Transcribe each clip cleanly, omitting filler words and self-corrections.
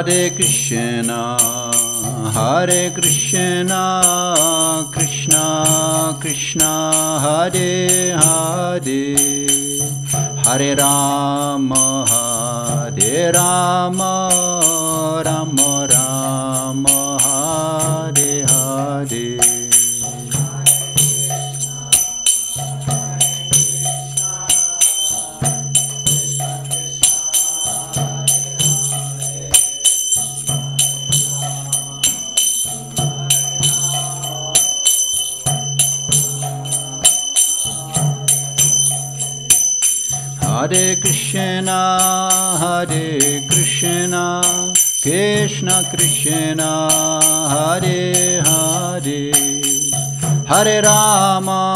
Hare Krishna, Krishna Krishna, Hare Hare, Hare Rama, Rama Rama, Hare Hare. Hare Krishna, Krishna Krishna, Hare Hare, Hare Rama,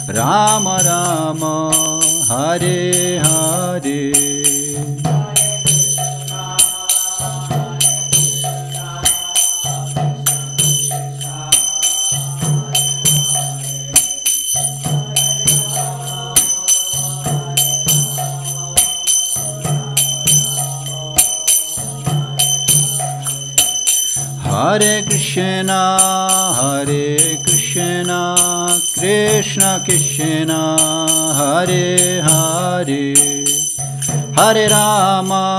Rama Rama, Hare Hare. Hare Krishna, Krishna Krishna, Hare Hare, Hare Rama,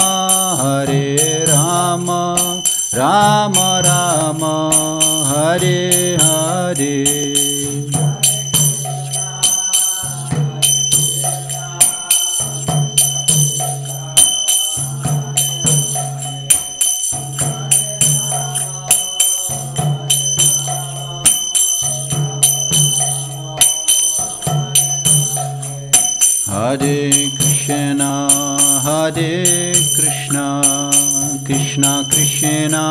Rama Rama, Hare Hare. Hare Krishna, Krishna Krishna,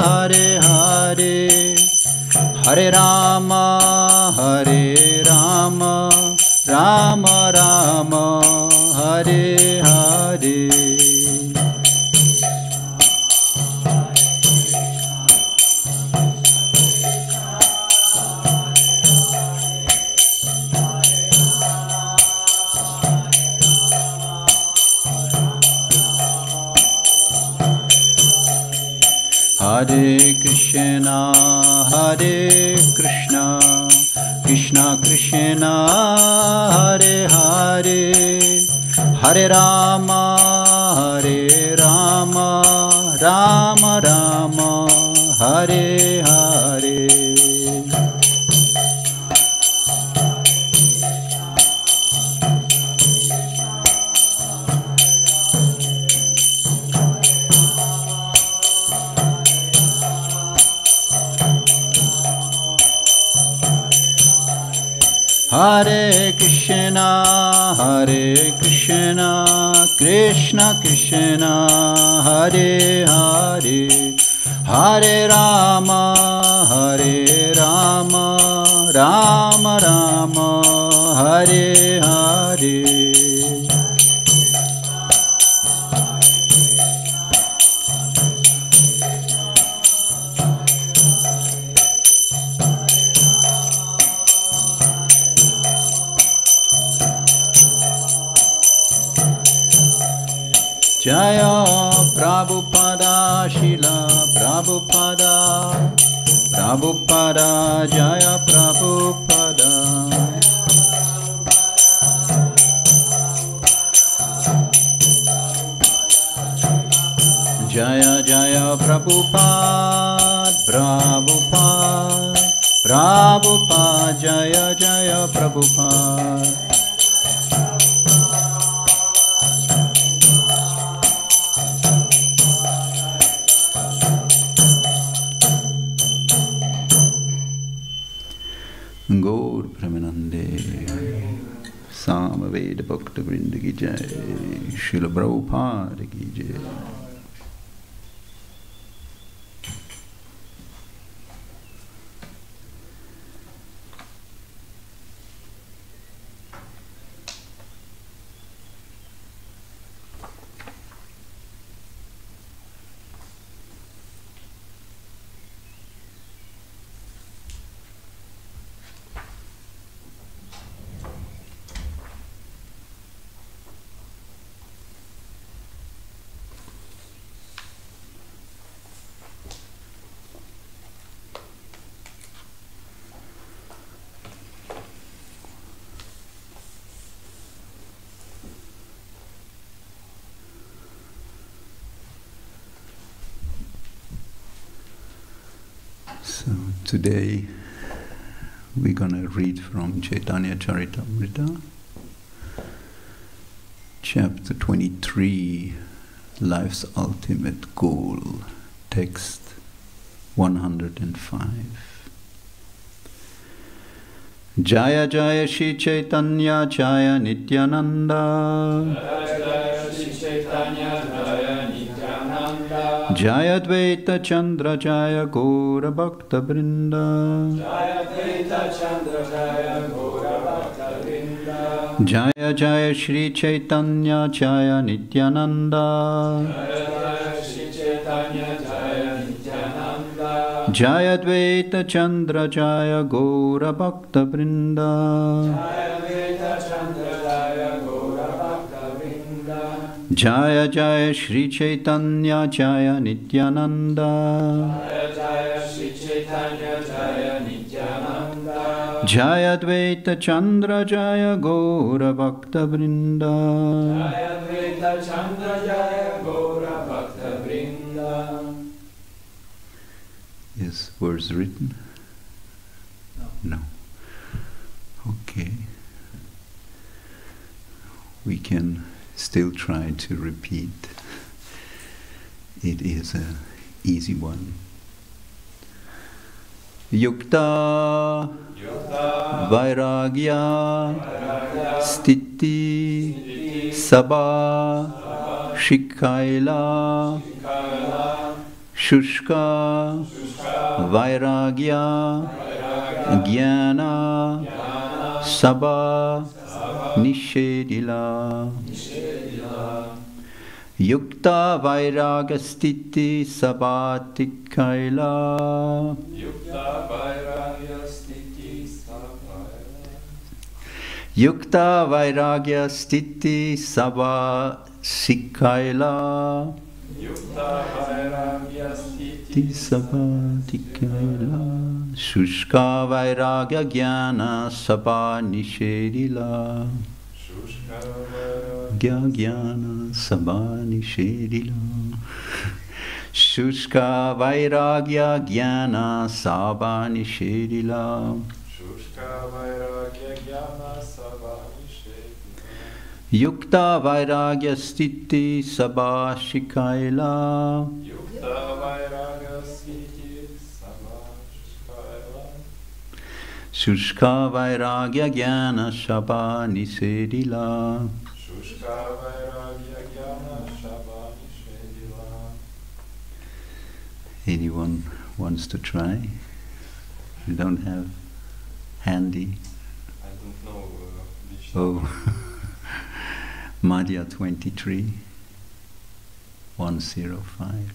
Hare Hare, Hare Rama, Rama Rama, Hare Hare. Hare Krishna, Krishna Krishna, Hare Hare, Hare Rama, Rama Rama, Hare Hare. Hare Krishna, Krishna Krishna, Hare Hare, Hare Rama, Rama Rama, Hare Hare. Jaya Prabhupada, Shila Prabhupada, Prabhupada, Jaya Prabhupada. Jaya Jaya Prabhupada, Prabhupada, Jaya Jaya Prabhupada. Gaur Premanande, Samaveda Bhakta Vrinda ki jai, Srila Prabhupada ki jai. So today we're going to read from Chaitanya Charitamrita, chapter 23, Life's Ultimate Goal, text 105. Jaya Jaya Shri Chaitanya Jaya Nityananda, Jaya Jaya Shri Chaitanya Jaya Nityananda, Jaya Dvaita Chandra Jaya Gaura Bhakta Vrinda, Jaya Dvaita Chandra Jaya Gaura Bhakta Vrinda, Jaya Jaya Shri Chaitanya Jaya Nityananda, Jaya Jaya Shri Chaitanya Jaya Nityananda, Jaya Dvaita Chandra Jaya Gaura Bhakta Vrinda, Jaya Dvaita Chandra Jaya Gaura Bhakta Vrinda, Jaya Jaya Shri Chaitanya Jaya Nityananda, Jaya Jaya Shri Chaitanya Jaya Nityananda, Jaya Dvaita Chandra Jaya Gaura Bhakta Vrinda. Jaya Dvaita Chandra Jaya Gaura Bhakta Vrinda. Is words written? No. Okay. We can still try to repeat. It is an easy one. Yukta Vairagya Stiti Sabha Shikaila Shushka Vairagya Jnana Sabha Nishedila. Yukta Vairagya Stiti Sabatikaila. Yukta Vairagya Stiti Yukta Vairagya Stiti Sabasikaila. Yukta Vairagya Stiti Sabatikaila. Shushka Vairagya Jnana Sabha Nishedila. Jnana Sabha Nishedila. Shushka Vairagya Jnana Sabha Nishedila. Shushka Vairagya Jnana Sabha Nishedila. Yukta Vairagya Stiti Sabha Shikaila. Yukta Vairagya Stiti Sabha Shikaila. Shushka Vairagya Jnana Sabha Nishedila. Shushka Vairagya Jnana Sabha Nishedila. Anyone wants to try? You don't have handy? I don't know which. Oh, Madhya 23, 105.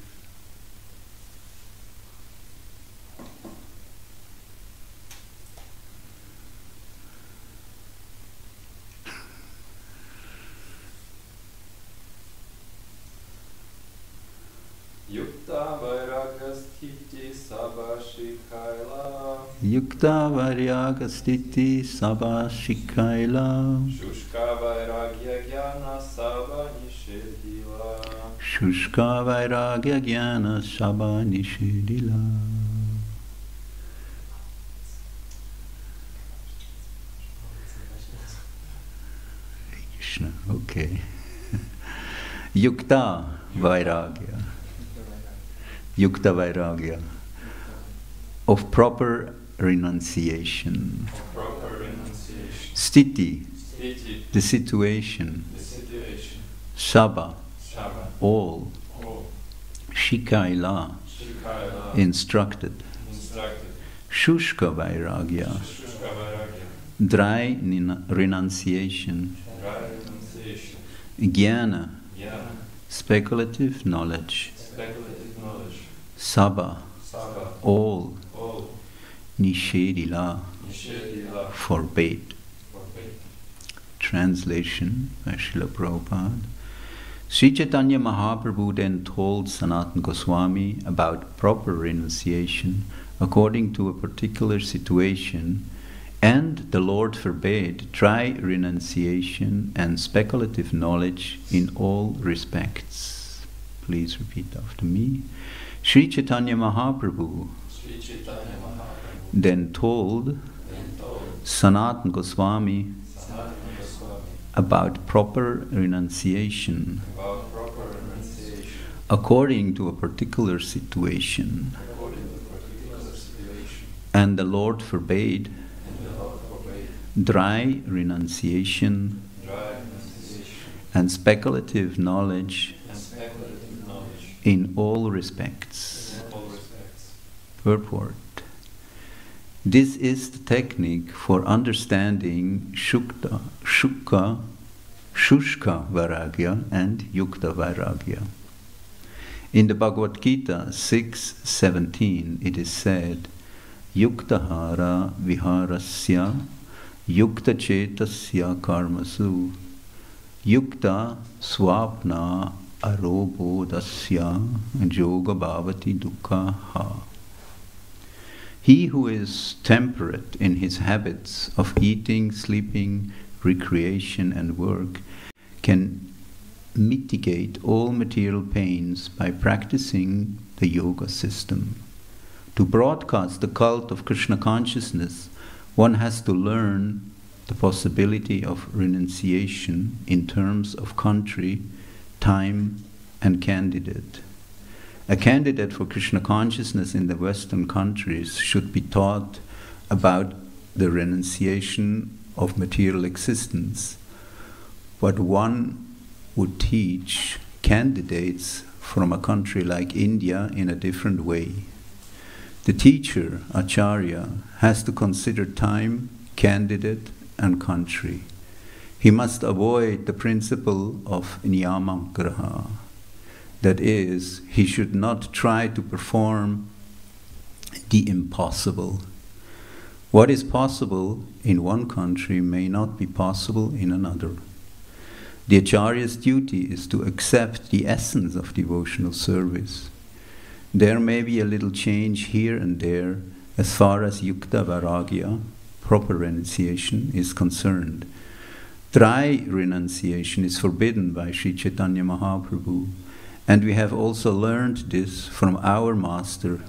Yukta Vairagya Stiti Sabha Shikaila. Yukta Vairagya Stiti Sabha Shikaila. Shushka Vairagya Jnana Sabha Nishedila. Shushka Vairagya Jnana Sabha Nishedila. Krishna, okay. Yukta Vairagya. Yukta Vairagya. Of proper renunciation. Proper renunciation. Stiti, Stiti, the situation. the situation. Sabha, Shava, all. all. Shikaila, Shikaila, instructed. instructed. Shushka Vairagya, Shushka Vairagya, dry renunciation. dry renunciation. Jnana, Jnana, speculative knowledge. speculative knowledge. Sabha, Sabha, all. all. Nishedila, Nishedila, forbade. forbade. Translation by Srila Prabhupada. Sri Chaitanya Mahaprabhu then told Sanatana Goswami about proper renunciation according to a particular situation, and the Lord forbade dry renunciation and speculative knowledge in all respects. Please repeat after me. Sri Chaitanya Mahaprabhu then told Sanatana Goswami about proper renunciation according to a particular situation. And the Lord forbade dry renunciation and speculative knowledge in all respects. Purport. This is the technique for understanding Shushka Vairagya and Yukta Vairagya. In the Bhagavad Gita 6:17 it is said, Yuktahara viharasya yukta chetasya karmasu yukta swapna arobodasya yoga bhavati dukkha. He who is temperate in his habits of eating, sleeping, recreation and work can mitigate all material pains by practicing the yoga system. To broadcast the cult of Krishna consciousness, one has to learn the possibility of renunciation in terms of country, time, and candidate. A candidate for Krishna consciousness in the Western countries should be taught about the renunciation of material existence, but one would teach candidates from a country like India in a different way. The teacher, Acharya, has to consider time, candidate, and country. He must avoid the principle of niyamagraha. That is, he should not try to perform the impossible. What is possible in one country may not be possible in another. The Acharya's duty is to accept the essence of devotional service. There may be a little change here and there as far as Yukta Vairagya, proper renunciation, is concerned. Dry renunciation is forbidden by Sri Chaitanya Mahaprabhu, and we have also learned this from our master,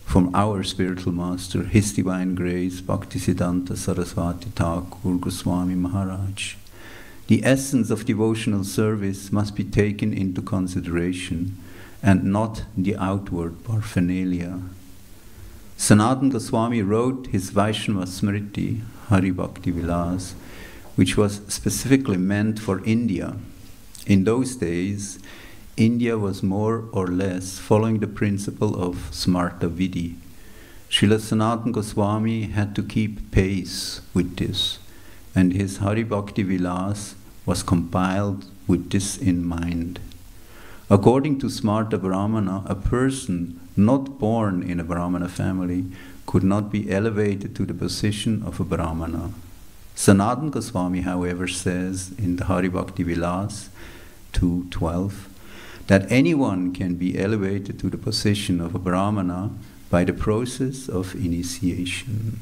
from our spiritual master, His Divine Grace, Bhaktisiddhanta Saraswati Thakur Goswami Maharaj. The essence of devotional service must be taken into consideration and not the outward paraphernalia. Sanatana Goswami wrote his Vaishnava Smriti, Hari Bhakti Vilas, which was specifically meant for India. In those days, India was more or less following the principle of Smarta Vidhi. Srila Sanatana Goswami had to keep pace with this, and his Hari Bhakti Vilas was compiled with this in mind. According to Smarta Brahmana, a person not born in a Brahmana family could not be elevated to the position of a Brahmana. Sanatana Goswami, however, says in the Hari Bhakti Vilas 2:12 that anyone can be elevated to the position of a Brahmana by the process of initiation.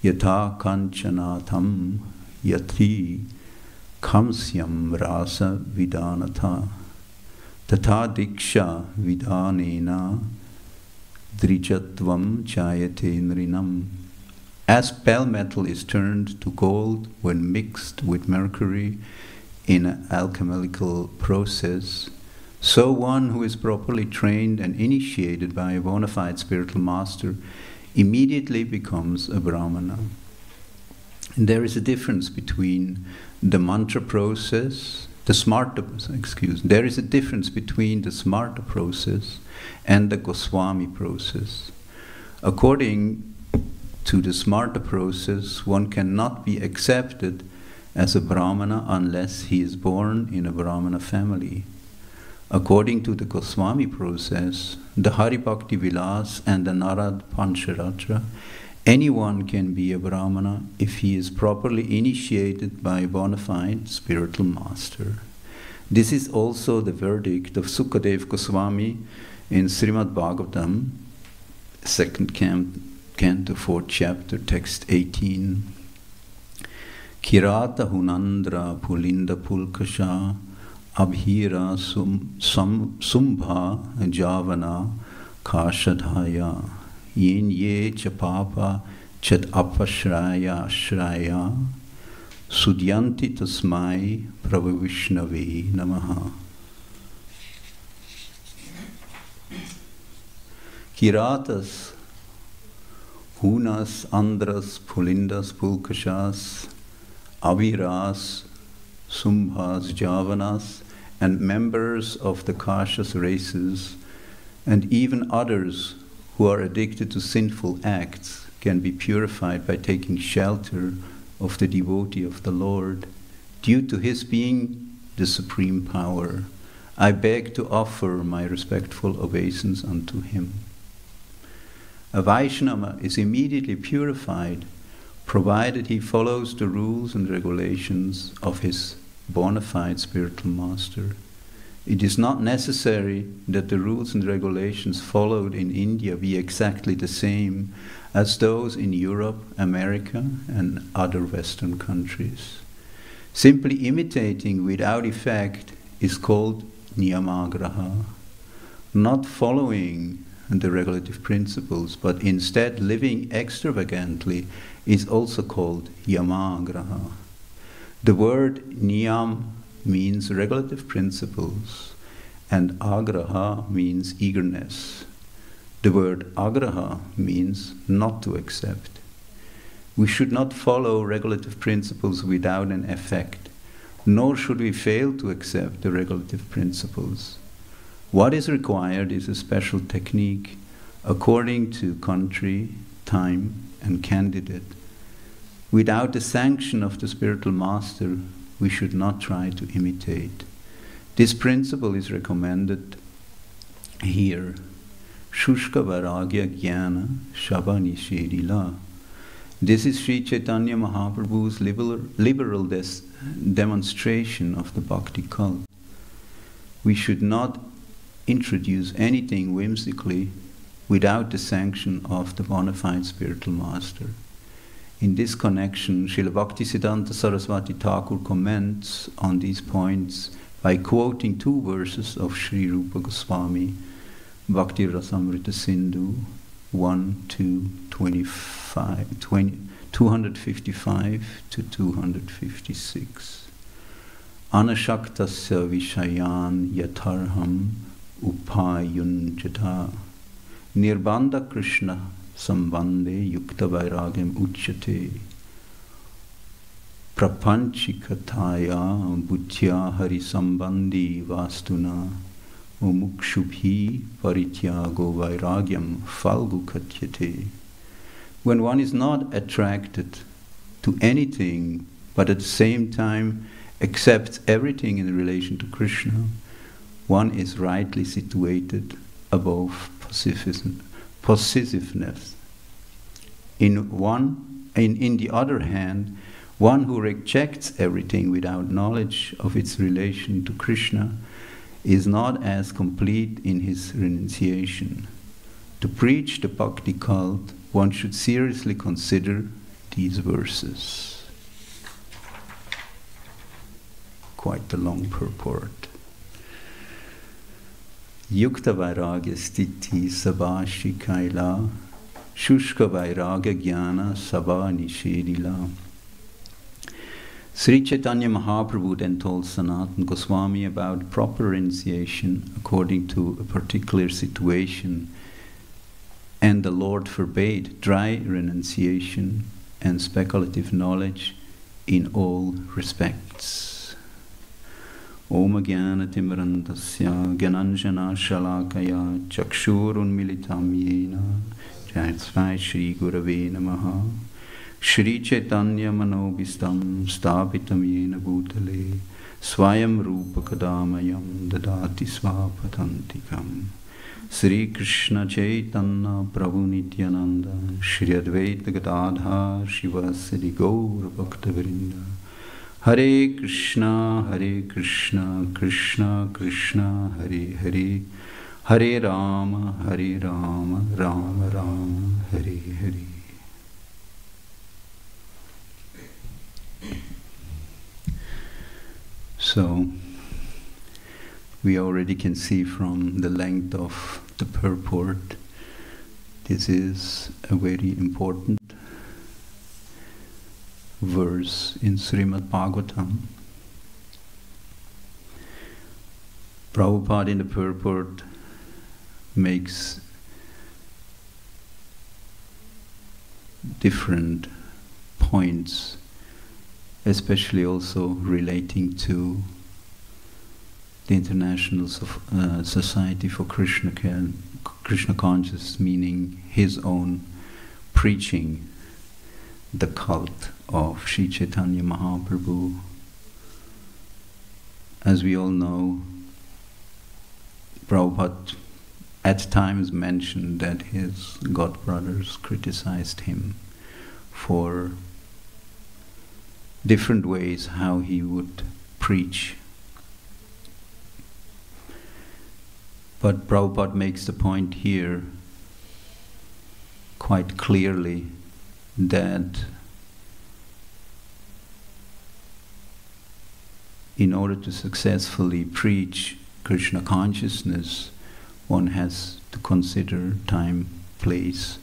Yatha kanchanatam yati kamsyam rasa vidanatha tatha diksha vidanena drijatvam chayate nrinam. As pale metal is turned to gold when mixed with mercury in an alchemical process, so one who is properly trained and initiated by a bona fide spiritual master immediately becomes a Brahmana. And there is a difference between the mantra process, there is a difference between the Smarta process and the Goswami process. According to the Smarta process, one cannot be accepted as a Brahmana unless he is born in a Brahmana family. According to the Goswami process, the Hari Bhakti Vilas and the Narad Pancharatra, anyone can be a Brahmana if he is properly initiated by a bona fide spiritual master. This is also the verdict of Sukadev Goswami in Srimad Bhagavatam, 2nd Canto, 4th chapter, text 18. Kirata Hunandra Pulinda Pulkasha Abhira Sumbha Javana kashadhaya yin ye chapapa chat apashraya ashraya sudyanti tasmai prabhavishnave namaha. Kiratas, Hunas, Andras, Pulindas, Pulkashas, Aviras, Sumbhas, Javanas, and members of the Kashas races, and even others who are addicted to sinful acts, can be purified by taking shelter of the devotee of the Lord, due to his being the supreme power. I beg to offer my respectful obeisance unto him. A Vaishnava is immediately purified, provided he follows the rules and regulations of his bona fide spiritual master. It is not necessary that the rules and regulations followed in India be exactly the same as those in Europe, America, and other Western countries. Simply imitating without effect is called niyamagraha. Not following the regulative principles, but instead living extravagantly is also called yamagraha. The word niyam means regulative principles, and agraha means eagerness. The word agraha means not to accept. We should not follow regulative principles without an effect, nor should we fail to accept the regulative principles. What is required is a special technique according to country, time, and candidate. Without the sanction of the spiritual master, we should not try to imitate. This principle is recommended here. Shushka Vairagya Jnana Shabani Shedila. This is Sri Chaitanya Mahaprabhu's liberal demonstration of the bhakti cult. We should not introduce anything whimsically without the sanction of the bona fide spiritual master. In this connection, Srila Bhaktisiddhanta Saraswati Thakur comments on these points by quoting two verses of Sri Rupa Goswami, Bhakti Rasamrita Sindhu 255 to 256. Anashaktasya vishayan yatharham upayunjata nirbandha Krishna sambandhe yukta vairagam uchyate prapanchikataya buddhya hari sambandhi vastuna mumukshubhi parityago vairagyam falgukatyate. When one is not attracted to anything, but at the same time accepts everything in relation to Krishna, one is rightly situated above possessiveness. In the other hand, one who rejects everything without knowledge of its relation to Krishna is not as complete in his renunciation. To preach the bhakti cult, one should seriously consider these verses. Quite a long purport. Yukta vairagya stiti sabhashi kaila shushka vairagya jnana sabha nishedila. Sri Chaitanya Mahaprabhu then told Sanatana Goswami about proper renunciation according to a particular situation, and the Lord forbade dry renunciation and speculative knowledge in all respects. Om Jnana Timrandasya Gyananjana Shalakaya Chakshurun Militam Yena Jai Shri Gurave Namaha. Shri Chaitanya Manobhistam Stapitam Yena Bhutale Swayam Rupa Kadamayam Dadati Svapatantikam. Sri Krishna Chaitanya Prabhu Nityananda Shri Advaita Gadadhar Shivasadi Gaur Bhakta-vrinda. Hare Krishna Krishna Krishna Hare Hare, Hare Rama Rama Rama Hare Hare. So, we already can see from the length of the purport, this is a very important verse in Srimad Bhagavatam. Prabhupada in the purport makes different points, especially also relating to the International Society for Krishna Consciousness, meaning his own preaching the cult of Sri Chaitanya Mahaprabhu. As we all know, Prabhupada at times mentioned that his godbrothers criticized him for different ways how he would preach. But Prabhupada makes the point here quite clearly that in order to successfully preach Krishna consciousness, one has to consider time, place,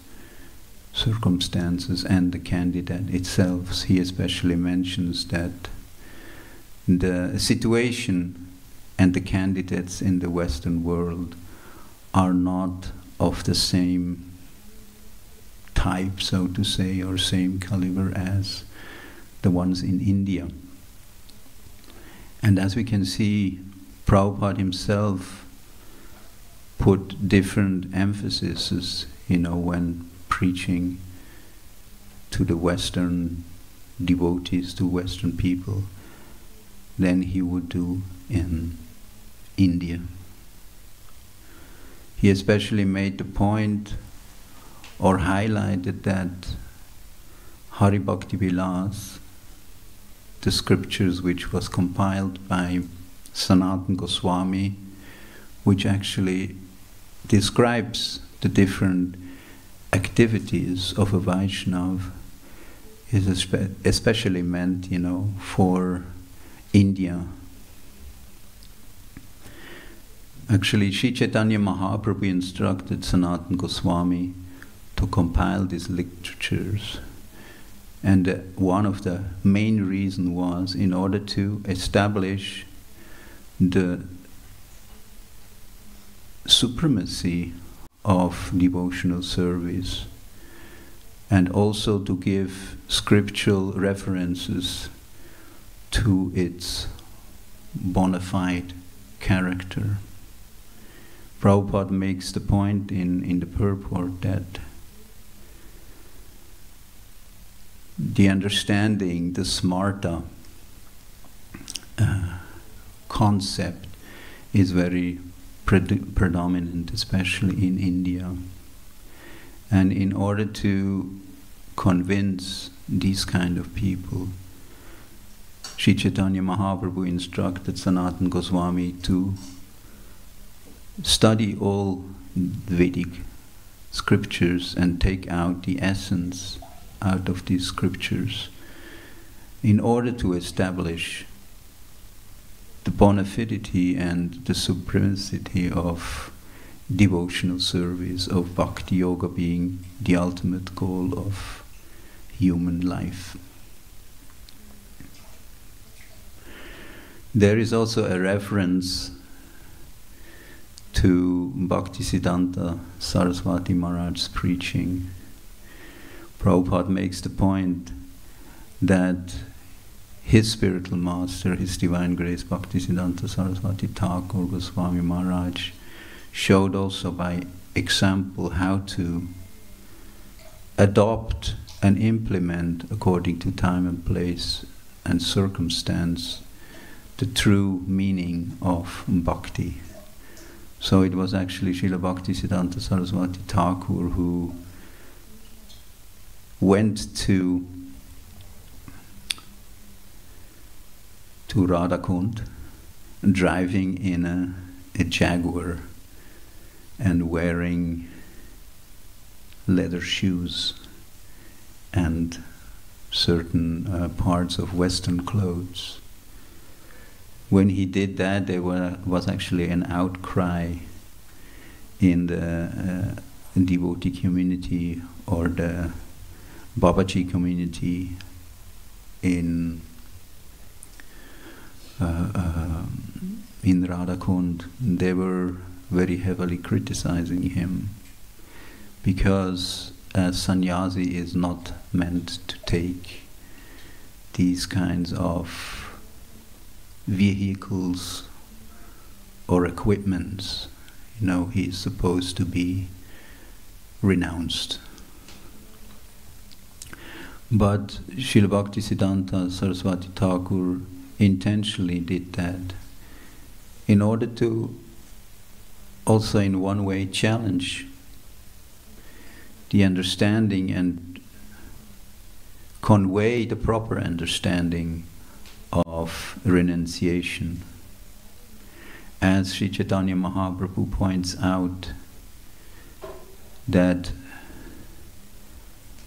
circumstances, and the candidate itself. He especially mentions that the situation and the candidates in the Western world are not of the same type, so to say, or same caliber as the ones in India. And as we can see, Prabhupada himself put different emphases, when preaching to the Western devotees, to Western people, than he would do in India. He especially made the point or highlighted that Hari Bhakti Vilas, the scriptures which was compiled by Sanatana Goswami, which actually describes the different activities of a Vaishnava, is especially meant, for India. Actually, Sri Chaitanya Mahaprabhu instructed Sanatana Goswami to compile these literatures. And one of the main reasons was in order to establish the supremacy of devotional service, and also to give scriptural references to its bona fide character. Prabhupada makes the point in the purport that the understanding, the smarta concept is very predominant, especially in India. And in order to convince these kind of people, Sri Chaitanya Mahaprabhu instructed Sanatana Goswami to study all Vedic scriptures and take out the essence out of these scriptures in order to establish the bona fidity and the supremacy of devotional service, of bhakti yoga being the ultimate goal of human life. There is also a reference to Bhaktisiddhanta Saraswati Maharaj's preaching. Prabhupada makes the point that his spiritual master, His Divine Grace Bhaktisiddhanta Saraswati Thakur Goswami Maharaj, showed also by example how to adopt and implement, according to time and place and circumstance, the true meaning of bhakti. So it was actually Srila Bhaktisiddhanta Saraswati Thakur who went to Radhakund, driving in a Jaguar and wearing leather shoes and certain parts of Western clothes. when he did that, there was actually an outcry in the devotee community or the Babaji community in Radhakund. They were very heavily criticizing him because a sannyasi is not meant to take these kinds of vehicles or equipments. You know, he's supposed to be renounced. But Srila Bhaktisiddhanta Saraswati Thakur intentionally did that in order to also in one way challenge the understanding and convey the proper understanding of renunciation. As Sri Chaitanya Mahaprabhu points out, that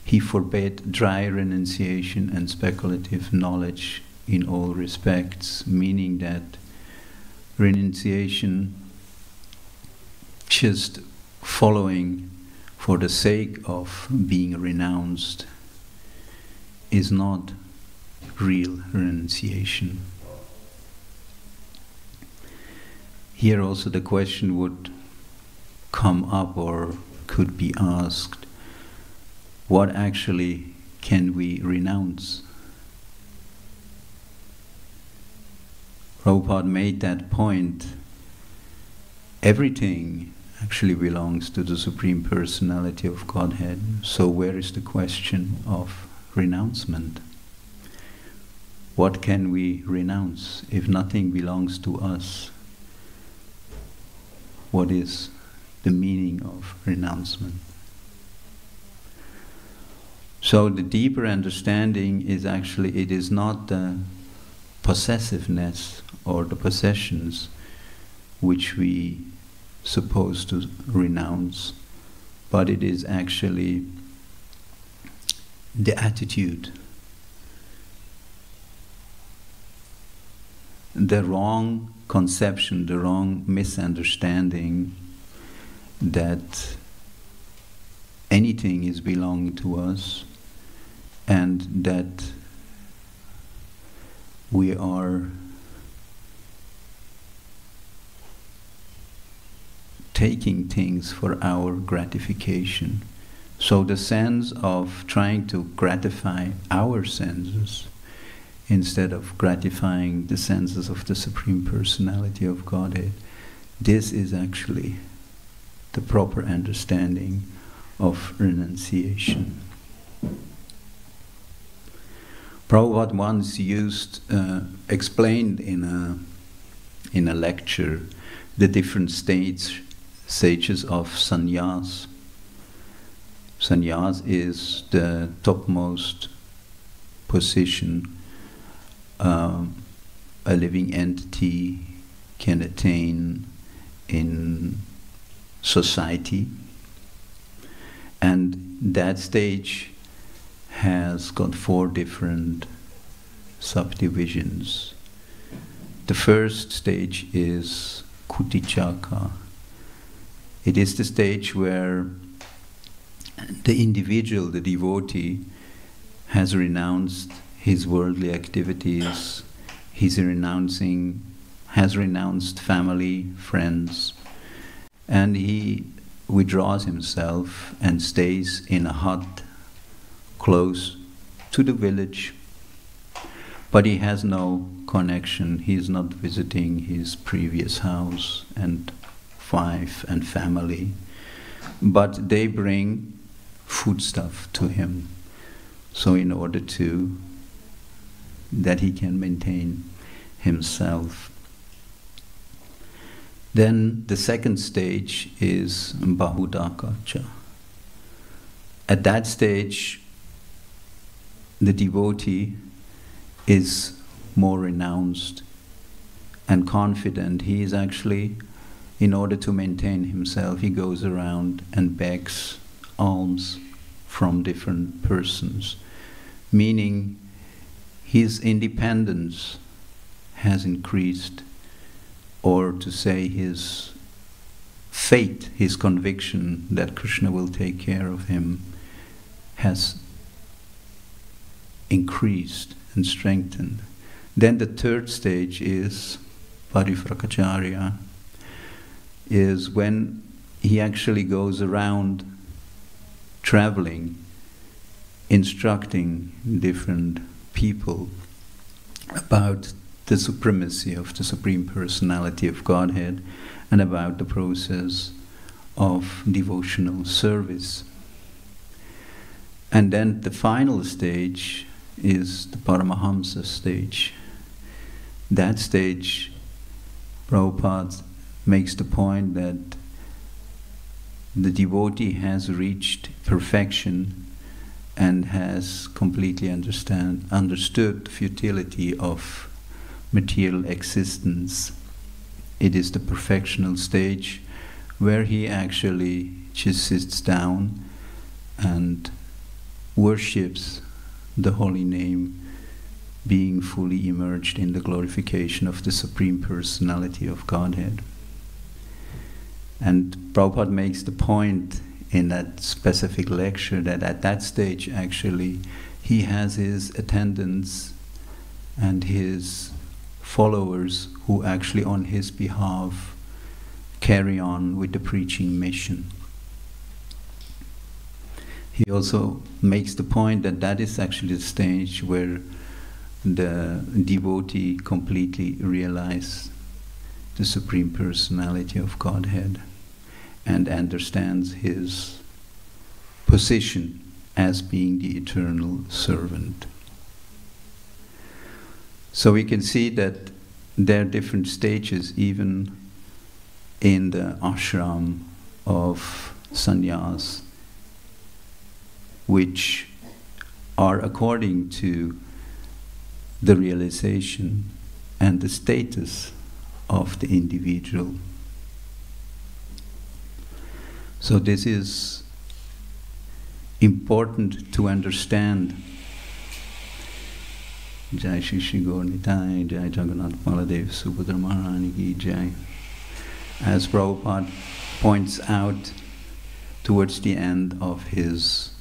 he forbade dry renunciation and speculative knowledge in all respects, meaning that renunciation, just following for the sake of being renounced, is not real renunciation. Here also the question would come up or could be asked, what actually can we renounce? Prabhupada made that point. Everything actually belongs to the Supreme Personality of Godhead. So where is the question of renouncement? What can we renounce if nothing belongs to us? What is the meaning of renouncement? So the deeper understanding is actually, it is not the possessiveness or the possessions which we suppose to renounce, but it is actually the attitude, the wrong conception, the wrong misunderstanding that anything is belonging to us and that we are taking things for our gratification. So the sense of trying to gratify our senses instead of gratifying the senses of the Supreme Personality of Godhead, this is actually the proper understanding of renunciation. Prabhupada once explained in a lecture the different stages of sannyas. Sannyas is the topmost position a living entity can attain in society, and that stage has got 4 different subdivisions. The first stage is Kutichaka. It is the stage where the individual, the devotee, has renounced his worldly activities, has renounced family, friends, and he withdraws himself and stays in a hut close to the village. But he has no connection, he is not visiting his previous house and wife and family, but they bring foodstuff to him, so in order that he can maintain himself. Then the second stage is Bahudakacha. At that stage, the devotee is more renounced and confident. He is actually, in order to maintain himself, he goes around and begs alms from different persons, meaning his independence has increased, or to say his faith, his conviction that Krishna will take care of him has increased and strengthened. Then the third stage is Parivrakacharya, is when he actually goes around traveling, instructing different people about the supremacy of the Supreme Personality of Godhead and about the process of devotional service. And then the final stage is the Paramahamsa stage. That stage, Prabhupada makes the point that the devotee has reached perfection and has completely understood the futility of material existence. It is the perfectional stage where he actually just sits down and worships the holy name, being fully immersed in the glorification of the Supreme Personality of Godhead. And Prabhupada makes the point in that specific lecture that at that stage actually he has his attendants and his followers who actually on his behalf carry on with the preaching mission. He also makes the point that that is actually the stage where the devotee completely realizes the Supreme Personality of Godhead and understands his position as being the eternal servant. So we can see that there are different stages even in the ashram of sannyas, which are according to the realization and the status of the individual. So this is important to understand. Jai Shri Shri Gaur Nitai, Jai Jagannath Baladev Subhadra Maharani Ki Jai. As Prabhupada points out towards the end of his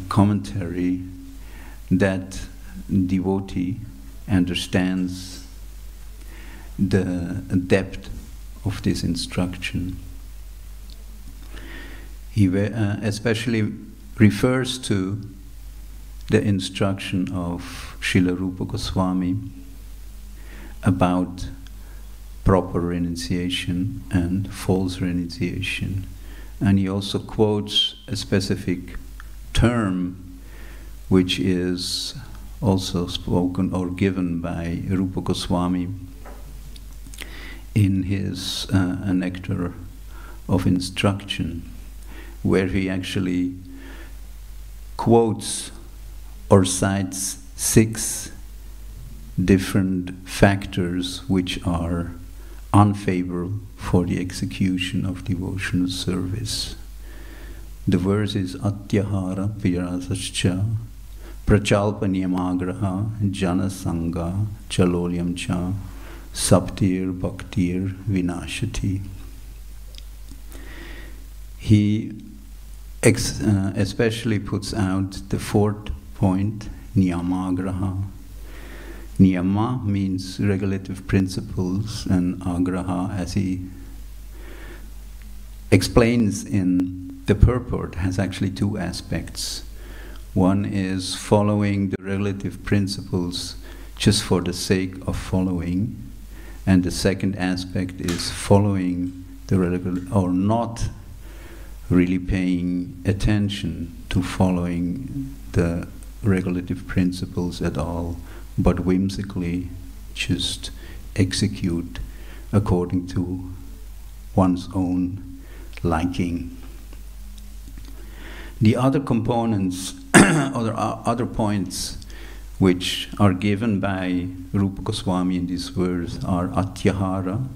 commentary, that devotee understands the depth of this instruction. He especially refers to the instruction of Srila Rupa Goswami about proper renunciation and false renunciation. And he also quotes a specific term which is also spoken or given by Rupa Goswami in his Nectar of Instruction, where he actually quotes or cites 6 different factors which are unfavorable for the execution of devotional service. The verse is Atyahara Pirasascha Prachalpa Niyamagraha Jana Sangha Chalolyam Cha Saptir Bhaktir Vinashati. He especially puts out the 4th point, Niyamagraha. Niyama means regulative principles, and agraha, as he explains in the purport, has actually 2 aspects. One is following the regulative principles just for the sake of following, and the second aspect is following the regulative, or not really paying attention to following the regulative principles at all, but whimsically just execute according to one's own liking. The other components, or other points which are given by Rupa Goswami in this verse are Atyahara,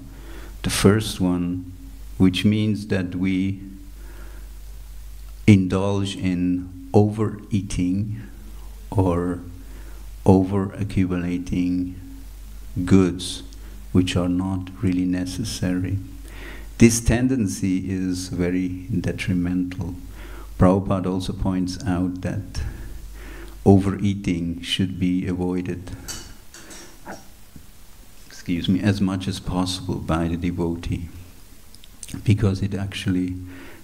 the first one, which means that we indulge in overeating or over-accumulating goods which are not really necessary. This tendency is very detrimental. Prabhupada also points out that overeating should be avoided, as much as possible by the devotee, because it actually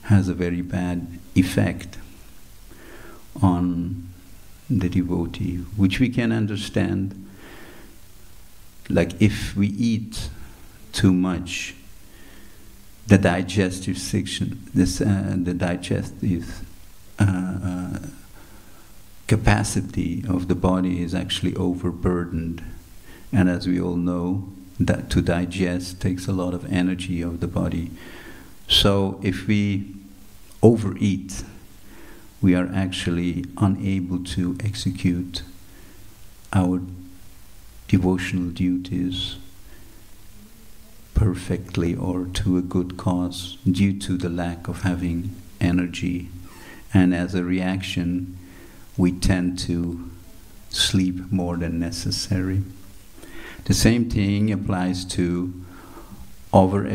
has a very bad effect on the devotee, which we can understand. Like if we eat too much, the digestive section, the digestive capacity of the body is actually overburdened. And as we all know, that to digest takes a lot of energy of the body. So if we overeat, we are actually unable to execute our devotional duties perfectly or to a good cause due to the lack of having energy. And as a reaction, we tend to sleep more than necessary. The same thing applies to over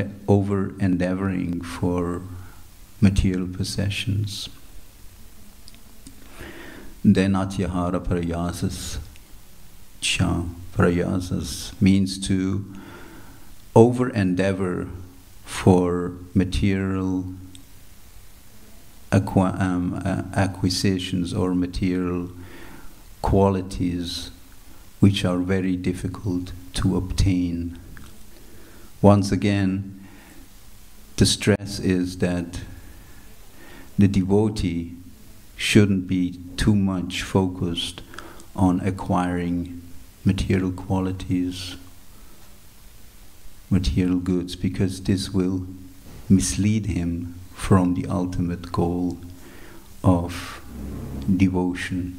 endeavoring for material possessions. Then atyahara prayasas cha. Prayasas means to over endeavor for material acquisitions or material qualities which are very difficult to obtain. Once again, the stress is that the devotee shouldn't be too much focused on acquiring material qualities, material goods, because this will mislead him from the ultimate goal of devotion.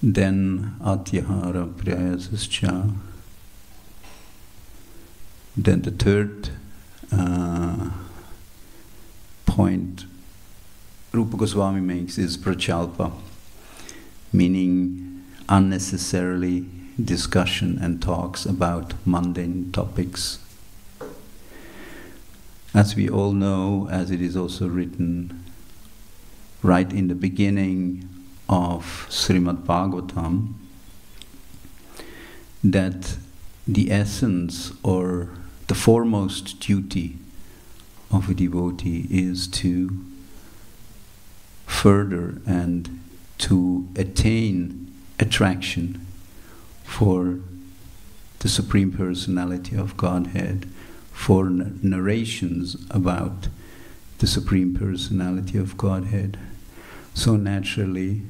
Then atyahara prayasascha. Then the third point Rupa Goswami makes is prachalpa, meaning unnecessarily discussion and talks about mundane topics. As we all know, as it is also written right in the beginning of Srimad Bhagavatam, that the essence or the foremost duty of a devotee is to further and to attain attraction for the Supreme Personality of Godhead, for narrations about the Supreme Personality of Godhead. So naturally,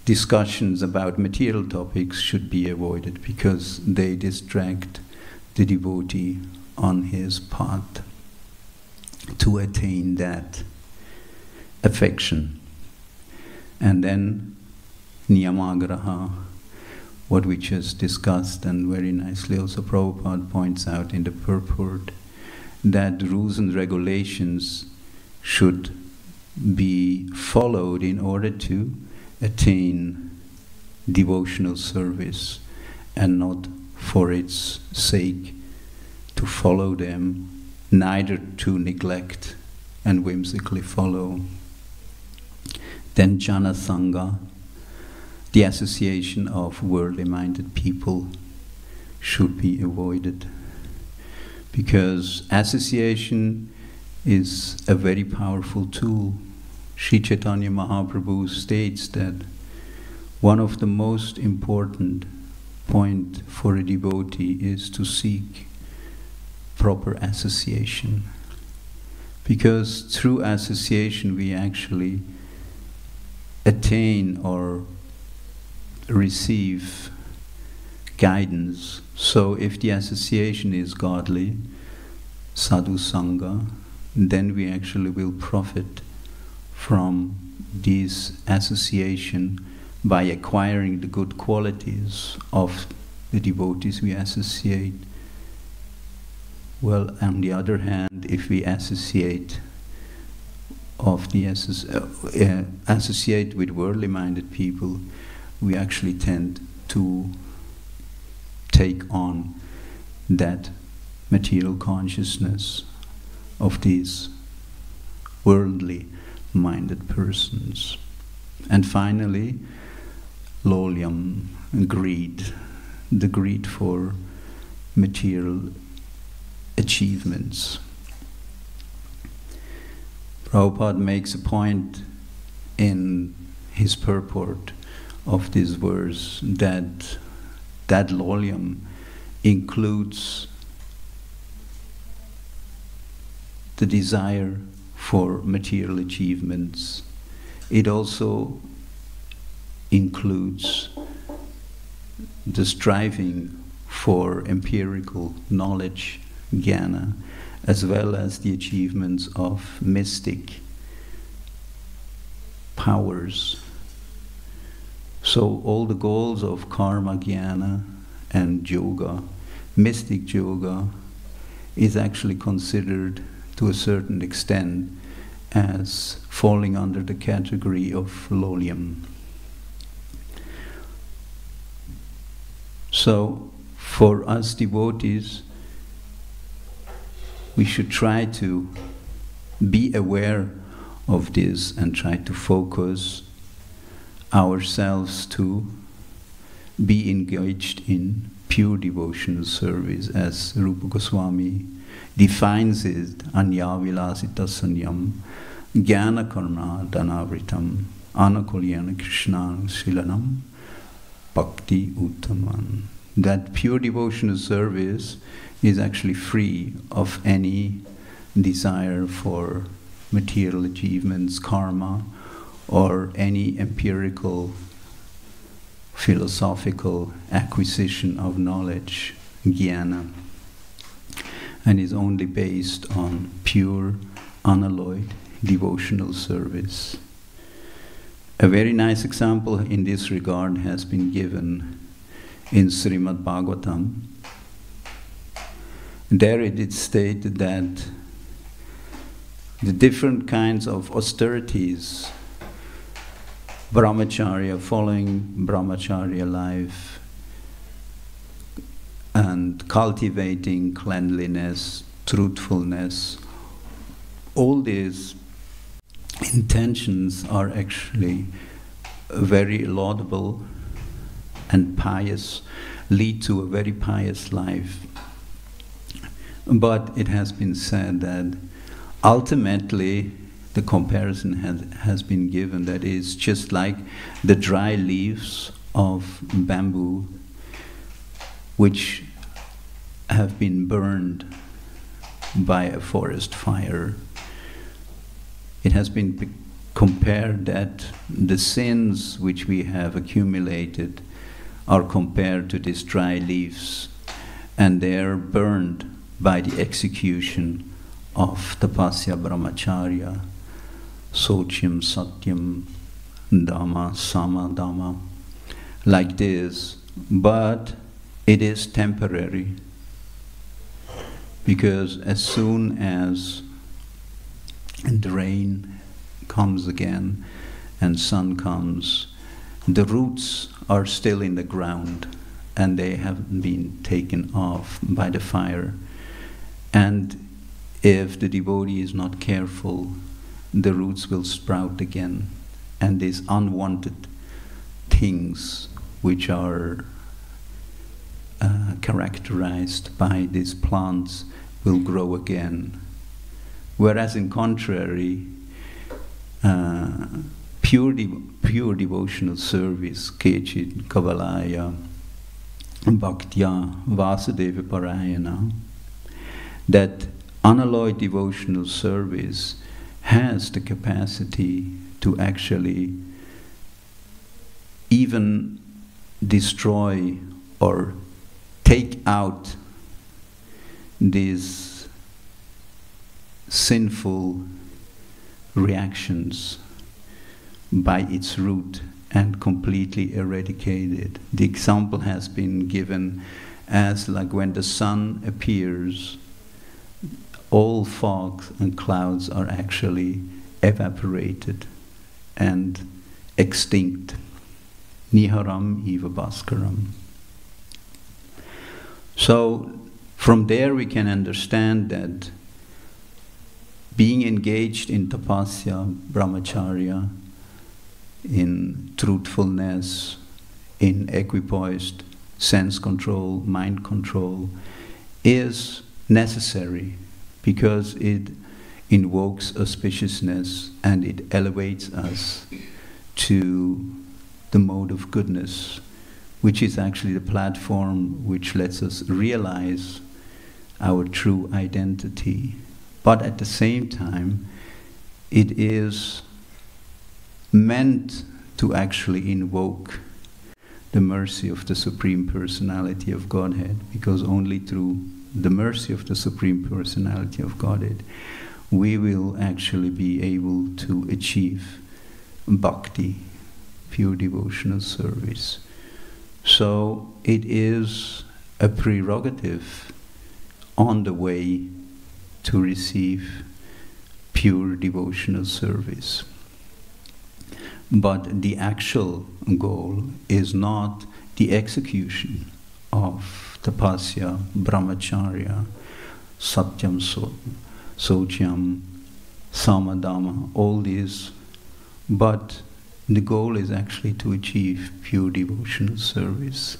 discussions about material topics should be avoided because they distract the devotee on his path to attain that affection. And then niyamagraha, what we just discussed, and very nicely also Prabhupada points out in the purport, that rules and regulations should be followed in order to attain devotional service, and not for its sake to follow them, neither to neglect and whimsically follow. Then jana sangha, the association of worldly minded people, should be avoided, because association is a very powerful tool. Sri Chaitanya Mahaprabhu states that one of the most important point for a devotee is to seek proper association, because through association we actually attain or receive guidance. So if the association is godly, sadhu sangha, then we actually will profit from this association by acquiring the good qualities of the devotees we associate. Well, on the other hand, if we associate associate with worldly minded people, we actually tend to take on that material consciousness of these worldly minded persons. And finally, lolyam, greed, the greed for material achievements. Prabhupada makes a point in his purport of this verse that lolyam includes the desire for material achievements. It also includes the striving for empirical knowledge, jnana, as well as the achievements of mystic powers. So all the goals of karma, jnana, and yoga, mystic yoga, is actually considered to a certain extent as falling under the category of lolyam. So for us devotees, we should try to be aware of this and try to focus ourselves to be engaged in pure devotional service, as Rupa Goswami defines it, anyavilasita sanyam, jnana karma dhanavritam, anakulyana krishna silanam, bhakti uttaman. That pure devotional service is actually free of any desire for material achievements, karma, or any empirical philosophical acquisition of knowledge, jnana, and is only based on pure, unalloyed devotional service. A very nice example in this regard has been given in Srimad Bhagavatam. There it is stated that the different kinds of austerities, brahmacharya, following brahmacharya life, and cultivating cleanliness, truthfulness, all these intentions are actually very laudable and pious, lead to a very pious life. But it has been said that ultimately the comparison has been given that is just like the dry leaves of bamboo which have been burned by a forest fire. It has been compared that the sins which we have accumulated are compared to these dry leaves, and they are burned by the execution of tapasya brahmacharya, sochim satyam dhamma sama dhamma, like this. But it is temporary, because as soon as the rain comes again and sun comes, the roots are still in the ground and they haven't been taken off by the fire. And if the devotee is not careful, the roots will sprout again, and these unwanted things which are characterized by these plants will grow again. Whereas in contrary, pure devotional service, kechit kavalaya bhaktya vasudeva parayana, that unalloyed devotional service has the capacity to actually even destroy or take out these sinful reactions by its root and completely eradicate it. The example has been given as like when the sun appears, all fogs and clouds are actually evaporated and extinct. Niharam eva bhaskaram. So from there we can understand that being engaged in tapasya, brahmacharya, in truthfulness, in equipoised sense control, mind control, is necessary because it invokes auspiciousness and it elevates us to the mode of goodness, which is actually the platform which lets us realize our true identity. But at the same time, it is meant to actually invoke the mercy of the Supreme Personality of Godhead, because only through the mercy of the Supreme Personality of Godhead we will actually be able to achieve bhakti, pure devotional service. So it is a prerogative on the way to receive pure devotional service. But the actual goal is not the execution of tapasya, brahmacharya, satyam, socham, samadama, all these, but the goal is actually to achieve pure devotional service,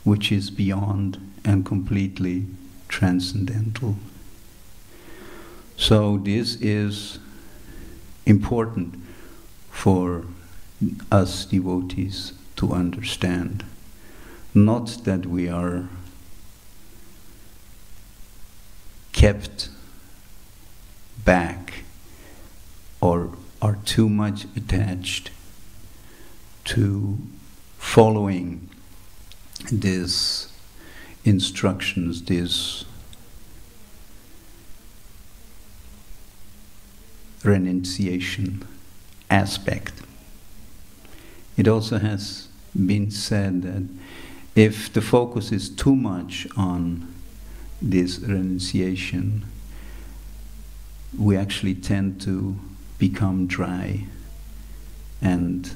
which is beyond and completely transcendental. So this is important for us devotees to understand. Not that we are kept back or are too much attached to following these instructions, this renunciation aspect. It also has been said that if the focus is too much on this renunciation, we actually tend to become dry, and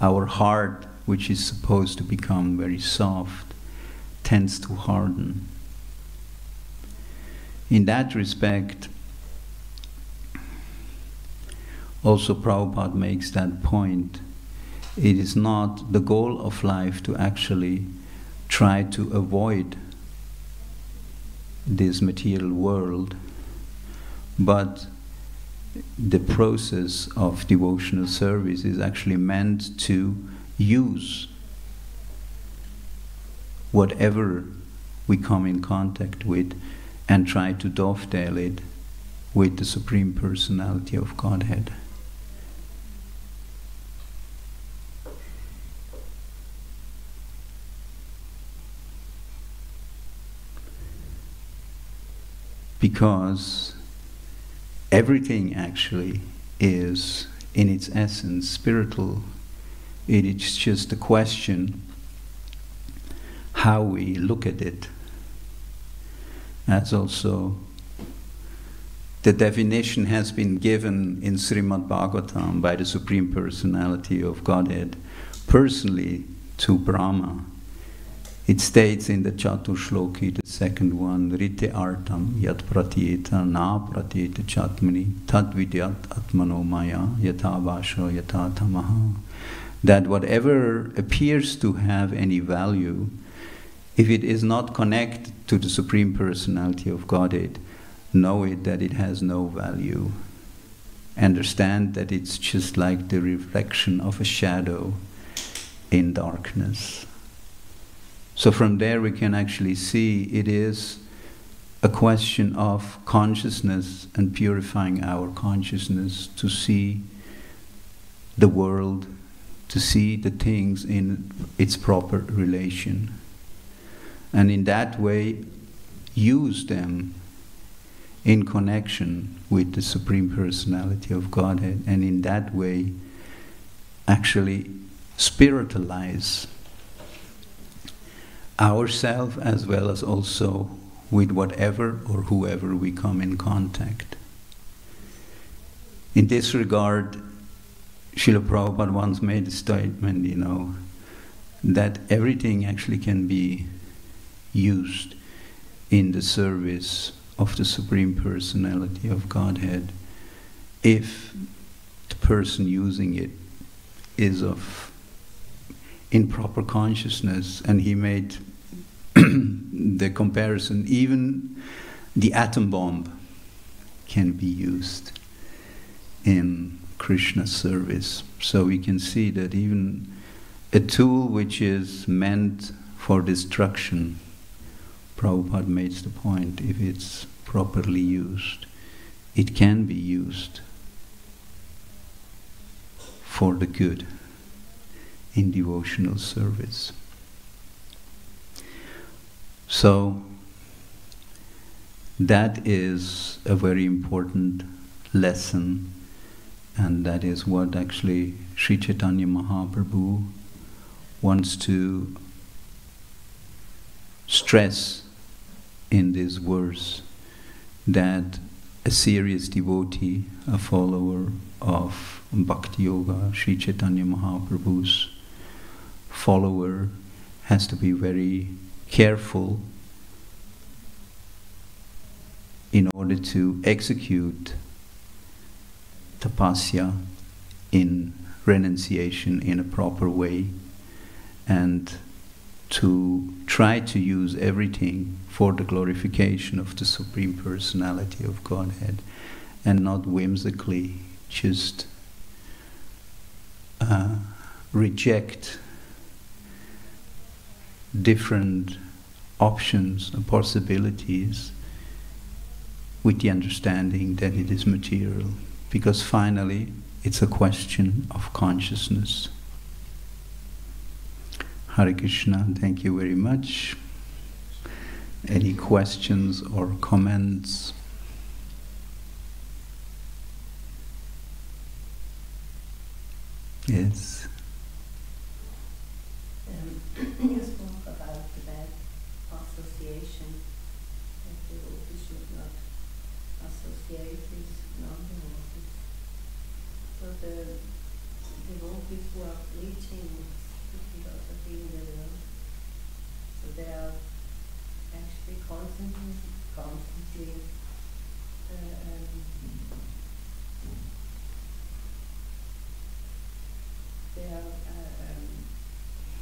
our heart, which is supposed to become very soft, tends to harden. In that respect, also Prabhupada makes that point. It is not the goal of life to actually try to avoid this material world, but the process of devotional service is actually meant to use whatever we come in contact with and try to dovetail it with the Supreme Personality of Godhead. Because everything actually is, in its essence, spiritual. It is just a question how we look at it. As also the definition has been given in Srimad Bhagavatam by the Supreme Personality of Godhead personally to Brahma. It states in the Chaturshloki, the second one, Rite artam yat pratyeta na pratyeta chatmani tad vidyat atmano maya yata vasho yata tamaha. That whatever appears to have any value, if it is not connected to the Supreme Personality of Godhead, know it that it has no value. Understand that it's just like the reflection of a shadow in darkness. So from there we can actually see it is a question of consciousness and purifying our consciousness to see the world, to see the things in its proper relation. And in that way use them in connection with the Supreme Personality of Godhead, and in that way actually spiritualize ourselves as well as also with whatever or whoever we come in contact. In this regard, Srila Prabhupada once made a statement, that everything actually can be used in the service of the Supreme Personality of Godhead, if the person using it is of improper consciousness. And he made the comparison, even the atom bomb can be used in Krishna's service. So we can see that even a tool which is meant for destruction, Prabhupada makes the point, if it's properly used, it can be used for the good in devotional service. So that is a very important lesson, and that is what actually Sri Chaitanya Mahaprabhu wants to stress in this verse, that a serious devotee, a follower of Bhakti Yoga, Sri Chaitanya Mahaprabhu's follower, has to be very careful in order to execute tapasya in renunciation in a proper way, and to try to use everything for the glorification of the Supreme Personality of Godhead, and not whimsically just reject different options and possibilities with the understanding that it is material, because finally it's a question of consciousness. Hare Krishna, thank you very much. Any questions or comments? Yes. You spoke about the bad association, that the devotees should not associate with non-devotees. So the devotees who are preaching philosophy in the world, so they are actually constantly they are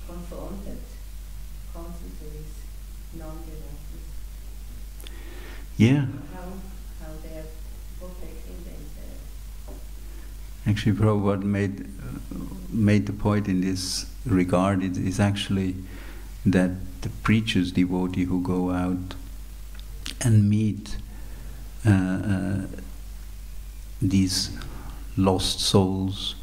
confronted constantly with non-devotees. Yeah. How they are protecting themselves. Actually, Prabhupada made the point in this regard. It is actually that the preacher's devotee who go out and meet these lost souls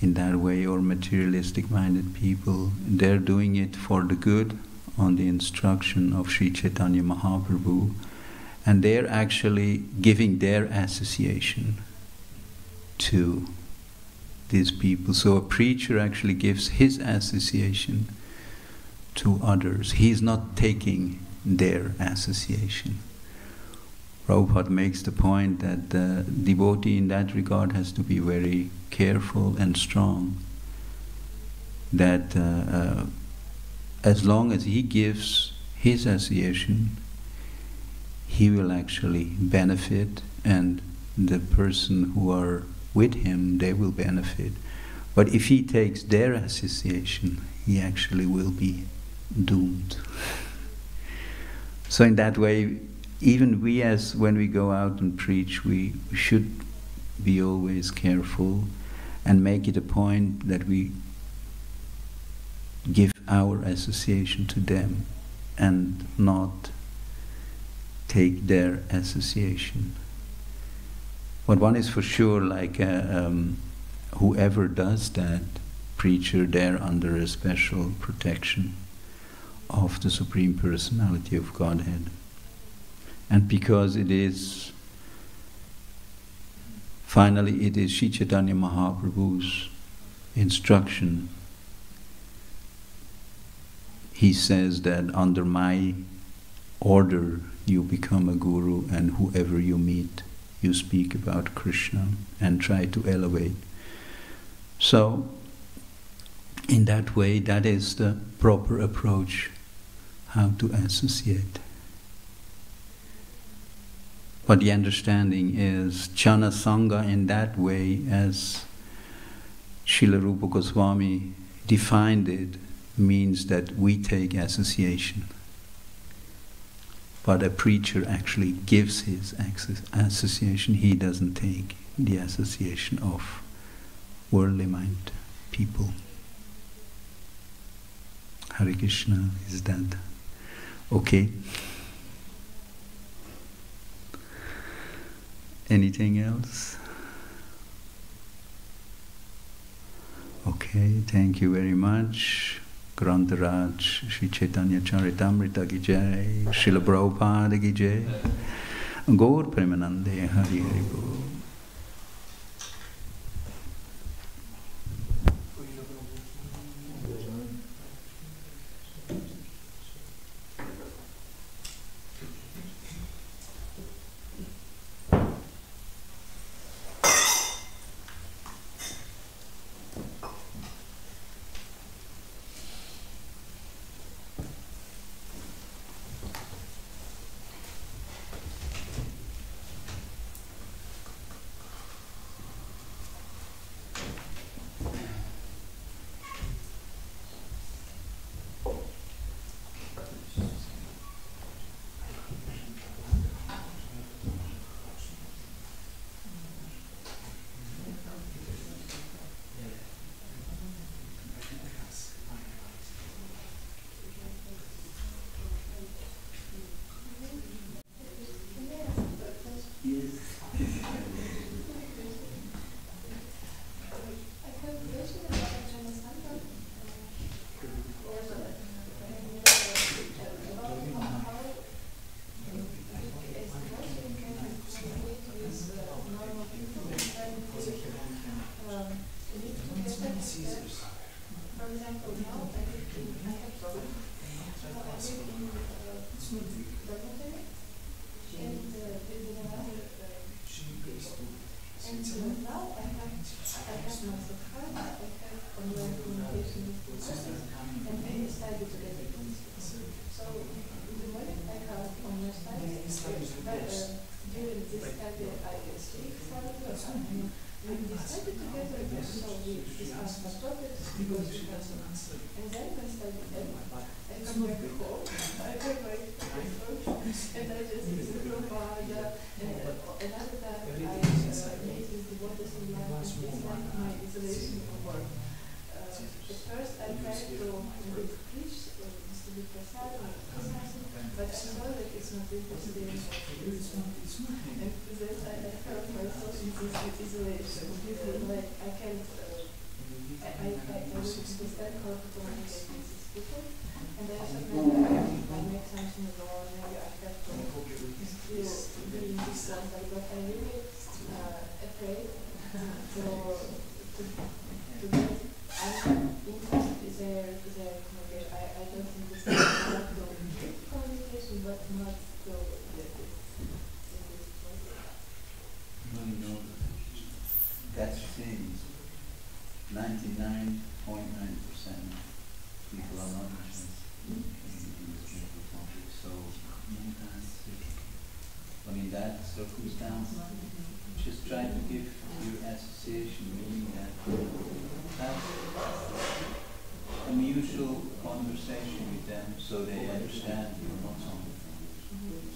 in that way, or materialistic-minded people, they're doing it for the good on the instruction of Sri Chaitanya Mahaprabhu, and they're actually giving their association to these people. So a preacher actually gives his association to others. He's not taking their association. Prabhupada makes the point that the devotee in that regard has to be very careful and strong, that as long as he gives his association, he will actually benefit, and the person who are with him, they will benefit. But if he takes their association, he actually will be doomed. So in that way, even we, as when we go out and preach, we should be always careful and make it a point that we give our association to them and not take their association. But one is for sure, like whoever does that, preacher, they're under a special protection of the Supreme Personality of Godhead. And because it is, finally it is Sri Chaitanya Mahaprabhu's instruction, he says that under my order you become a guru, and whoever you meet, you speak about Krishna and try to elevate. So, in that way, that is the proper approach, how to associate. But the understanding is Chana Sangha in that way, as Srila Rupa Goswami defined it, means that we take association. But a preacher actually gives his association. He doesn't take the association of worldly mind people. Hare Krishna, is that okay? Anything else? Okay, thank you very much. Grantaraj, Sri Chaitanya Charitamrita ki jai, Srila Prabhupada ki jai, Gaur Premanande, Hari Hari Bol. Just try to give your association, meaning that have a mutual conversation with them so they understand you're not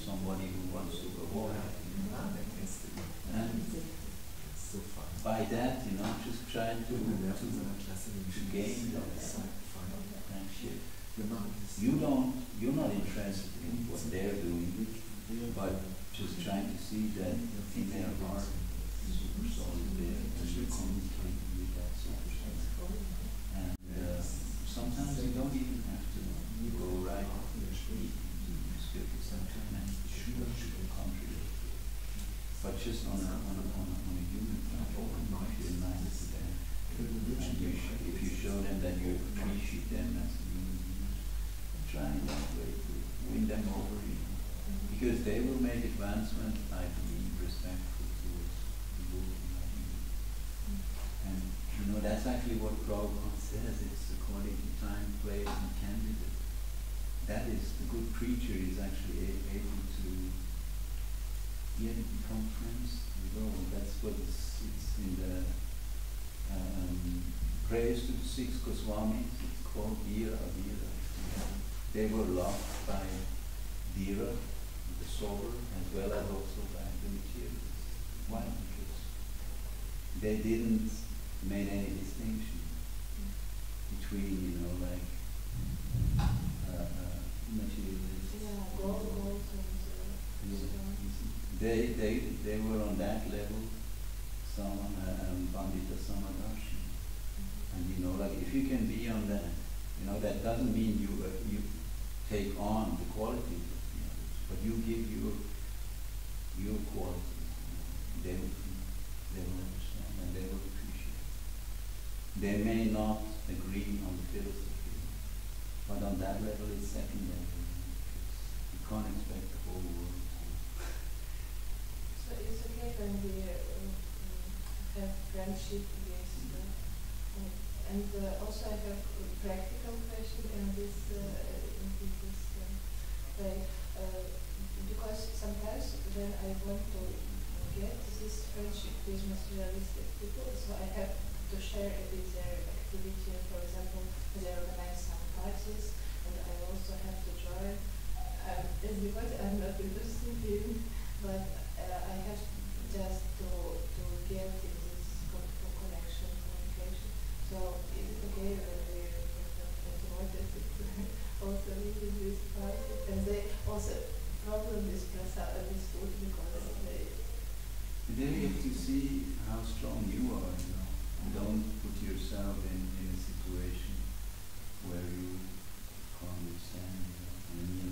somebody who wants to avoid. And by that, just try to gain that friendship. You're not interested in what they're doing, but just trying to see that in their heart is super solid there and you communicate with that source. And sometimes you don't even have to go right off the street. You still get some time and country. But just on a human platform, if you're nice to them, and if you show them that you appreciate them as a human being, try in that way to win them over. Because they will make advancement by being respectful towards the working like you. And that's actually what Prabhupada says. It's according to time, place, and candidate. that is, the good preacher is actually able to become friends with all. That's what it's in the praise to the six Goswamis. It's called Vira. They were loved by Vira, the sober, as well as also by the materialists. Why? Because they didn't make any distinction between, like materialists. Yeah, gold They were on that level, Pandita Samadarshi. And like if you can be on that, that doesn't mean you take on the qualities of the others, but you give your qualities. They will understand and they will appreciate. They may not agree on the philosophy, but on that level it's secondary. You can't expect the whole world to. So it's okay when we have friendship with, and also I have a practical question in this way, because sometimes when I want to get this friendship with materialistic people, so I have to share a bit their activity. For example, they organize some parties, and I also have to join. It's because I'm not interested in, but I have just to get in this connection, communication. So is it okay when we also live in this party? And they also problem with this food because they. Then you have to see how strong you are, and don't put yourself in a situation where you can't withstand.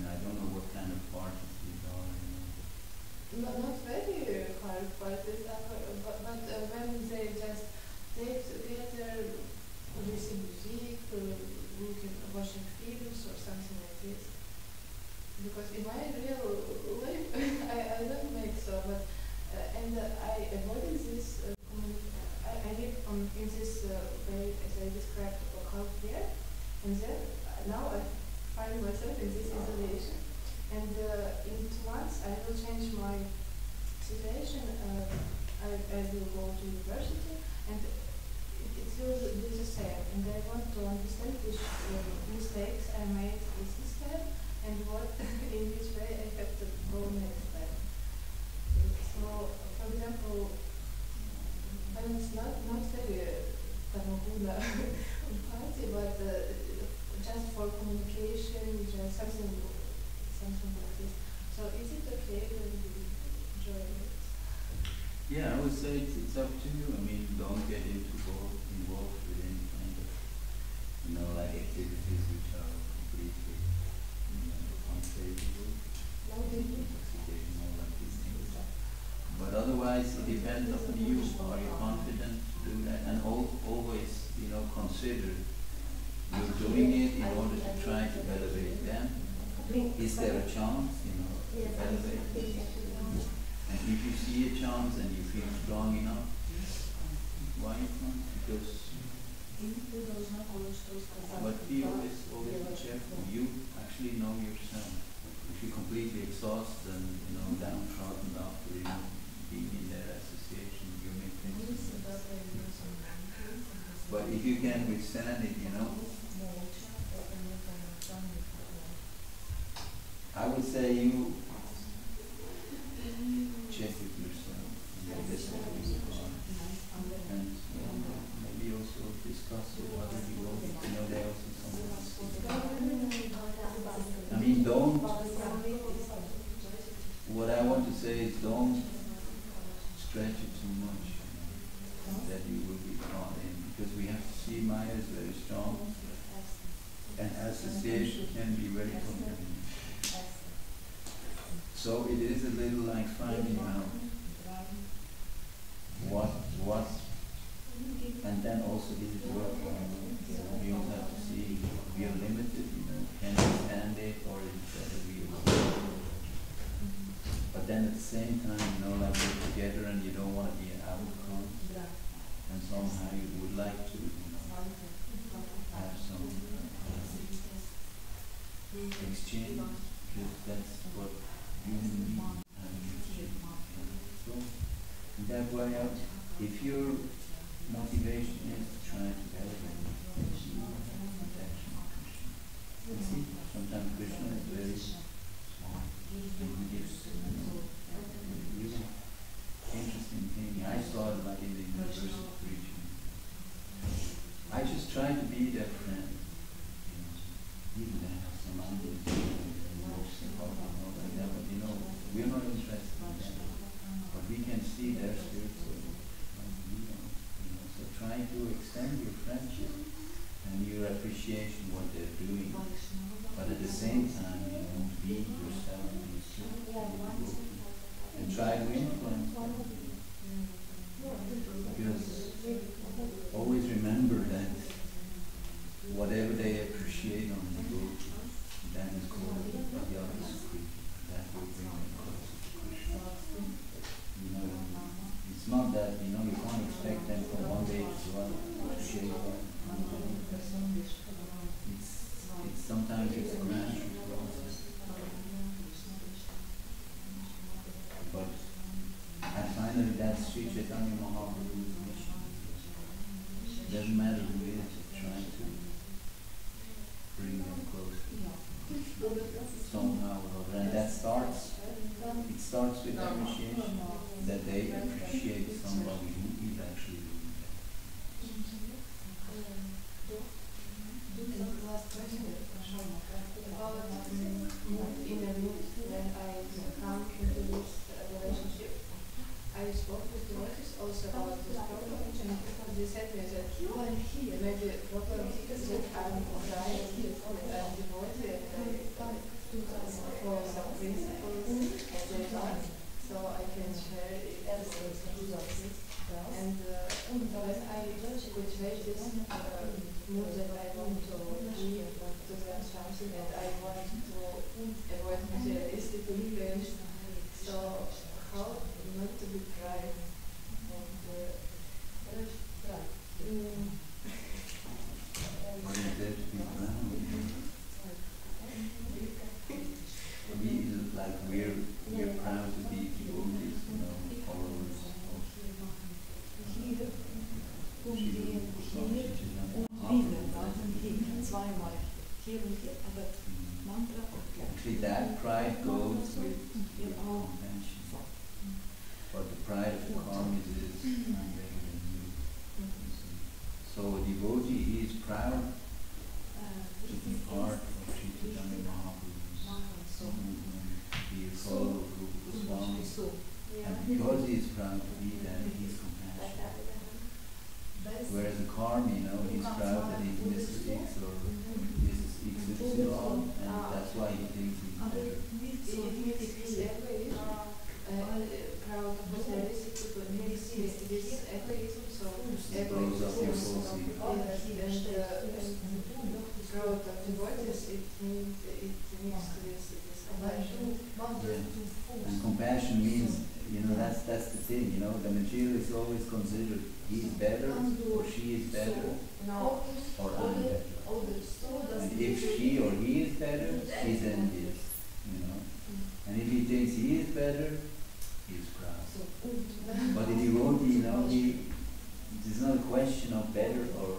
I don't know what kind of parties these are. Not very hard parties, but when they just take together, listen music, watching films or something like this. Because in my real life, I don't make so, but and I avoid this. I live in this way as I described half year, and then now I find myself in this isolation. And in 2 months I will change my situation. I will go to university, and it will be the same. And I want to understand which mistakes I made this time, and what in which way I have to go next time. So, for example, when it's not very Tamaguna party, but just for communication, just something like this. So is it okay when we join it? Yeah, I would say it's up to you. Don't get involved with any kind of, like activities which are completely, unfavorable. Intoxication, all like these things. But otherwise, it depends on you. Are you confident to do that? And always, consider you're doing it in order to try to elevate them. Is there a chance, to elevate them? And if you see a chance and you feel strong enough, why not? Because but be always careful. You actually know yourself. If you're completely exhausted and downtrodden after being in their association, you may think. But if you can withstand it, I would say you check with yourself and listen to yourself, and maybe also discuss with other people. They also don't. What I want to say is don't stretch it too much, that you will be caught in, because we have to see Maya is very strong, and association can be very convenient. So it is a little like finding out what, and then also is it working? We also have to see we are limited, can we stand it, or is it better we will? But then at the same time, like we're together and you don't want to be an outcome, and somehow you would like to, have some exchange. why if your motivation is to try to elevate protection of Krishna, you see, sometimes Krishna is very small and he gives really interesting thing. I saw it like in the universal preaching. I just try to be their friend. Even they have some ideas and works and all like that, but we're not interested in them. But we can see their spiritual so try to extend your friendship and your appreciation what they're doing. But at the same time, be yourself and try to influence them. Because always remember that whatever they appreciate on the book, that is called Bhagavad Sukriti. That will bring them closer to Krishna. It's not that, you can't expect them from one day to another to appreciate them. It's sometimes it's a gradual process. But and finally that's Sri Chaitanya Mahaprabhu's mission. It doesn't matter who it is, trying to bring them closer somehow or other. And that starts with appreciation, that they appreciate somebody who is actually doing that. Last question about in a mood when I come into this relationship. I spoke with the devotees also about this problem, and they said to me that maybe the problem is that I'm trying to devotee for some principles and they are, so I can share it. And when I cultivate this mood that I want to give to them something and I want to avoid materialistic things, so how not to be proud and What is there to be proud of? We're proud to be devotees, followers of Actually, that pride goes with convention. But the pride of the karmis is I'm better than you. So a devotee is proud to be part of Sri Chaitanya Mahaprabhu's movement, be a follower of Rupa Goswami. And because he is proud to be there, he is compassionate. Whereas a karmi, he's proud that he's Mr. X or Mrs. XY, and that's why he thinks he's better. Proud of materialistic people makes this egoism, so Blows up your soul seed. and proud of devotees, it means this compassion. Yeah. And compassion means, that's the thing, the materialist always considered he's better or she is better or I'm better. And if she or he is better, he's envious, And if he thinks he is better, he's proud. But the devotee, it's not a question of better or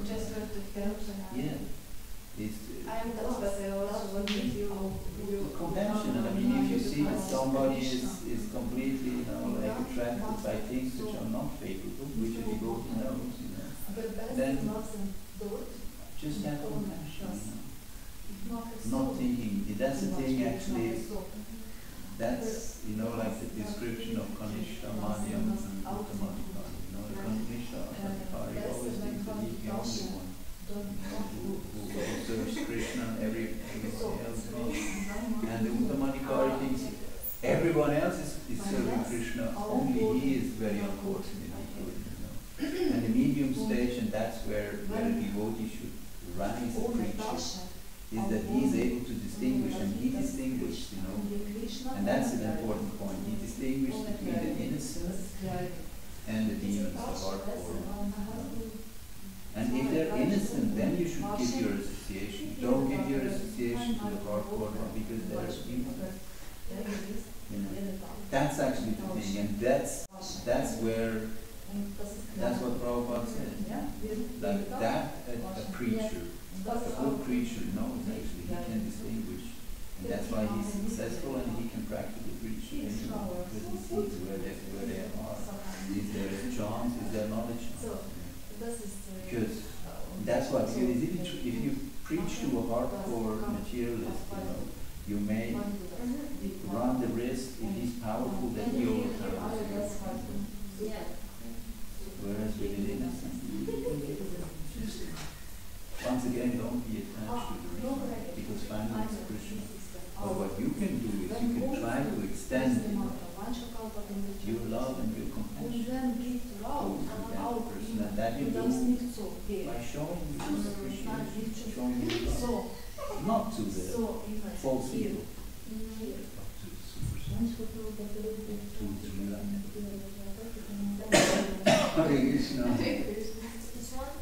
just have to help. yeah. It's I am that, but I also want to you compassion. And if you see that somebody is completely, attracted by things which are not favorable, which a devotee knows, then just have compassion. Not thinking. That's the thing, actually. That's like the description of Kanishta, Madhyam, and Uttamadhikari. Kanishta, Uttamadhikari always thinks that he's the only one who serves Krishna and everybody else. And the Uttamadhikari thinks everyone else is serving Krishna, only he is very unfortunately good. And the medium stage, and that's where a devotee should rise and preach, is that he is able to distinguish, and he distinguished, and that's an important point. He distinguished between the innocent and the demons, the hardcore. And if they're innocent, then you should give your association. Don't give your association to the hardcore one because they're innocent. You know, that's actually the thing, and that's what Prabhupada said. Like that, a preacher, a good preacher knows actually, he can distinguish. And that's why he's successful and he can practically preach anyway, because he sees where they are. Is there a chance, is there not a chance? Because that's what, because if you preach to a hardcore materialist, you may run the risk, if he's powerful, that he overcomes you. Whereas with an innocent, once again, don't be attached to the result, because finally it's Krishna. But what you can do is you can try to extend your love and your compassion to that person, and that you do by showing you appreciation, showing you love. Not to the false people, but to the super saints, to the real Hare Krishna. This one?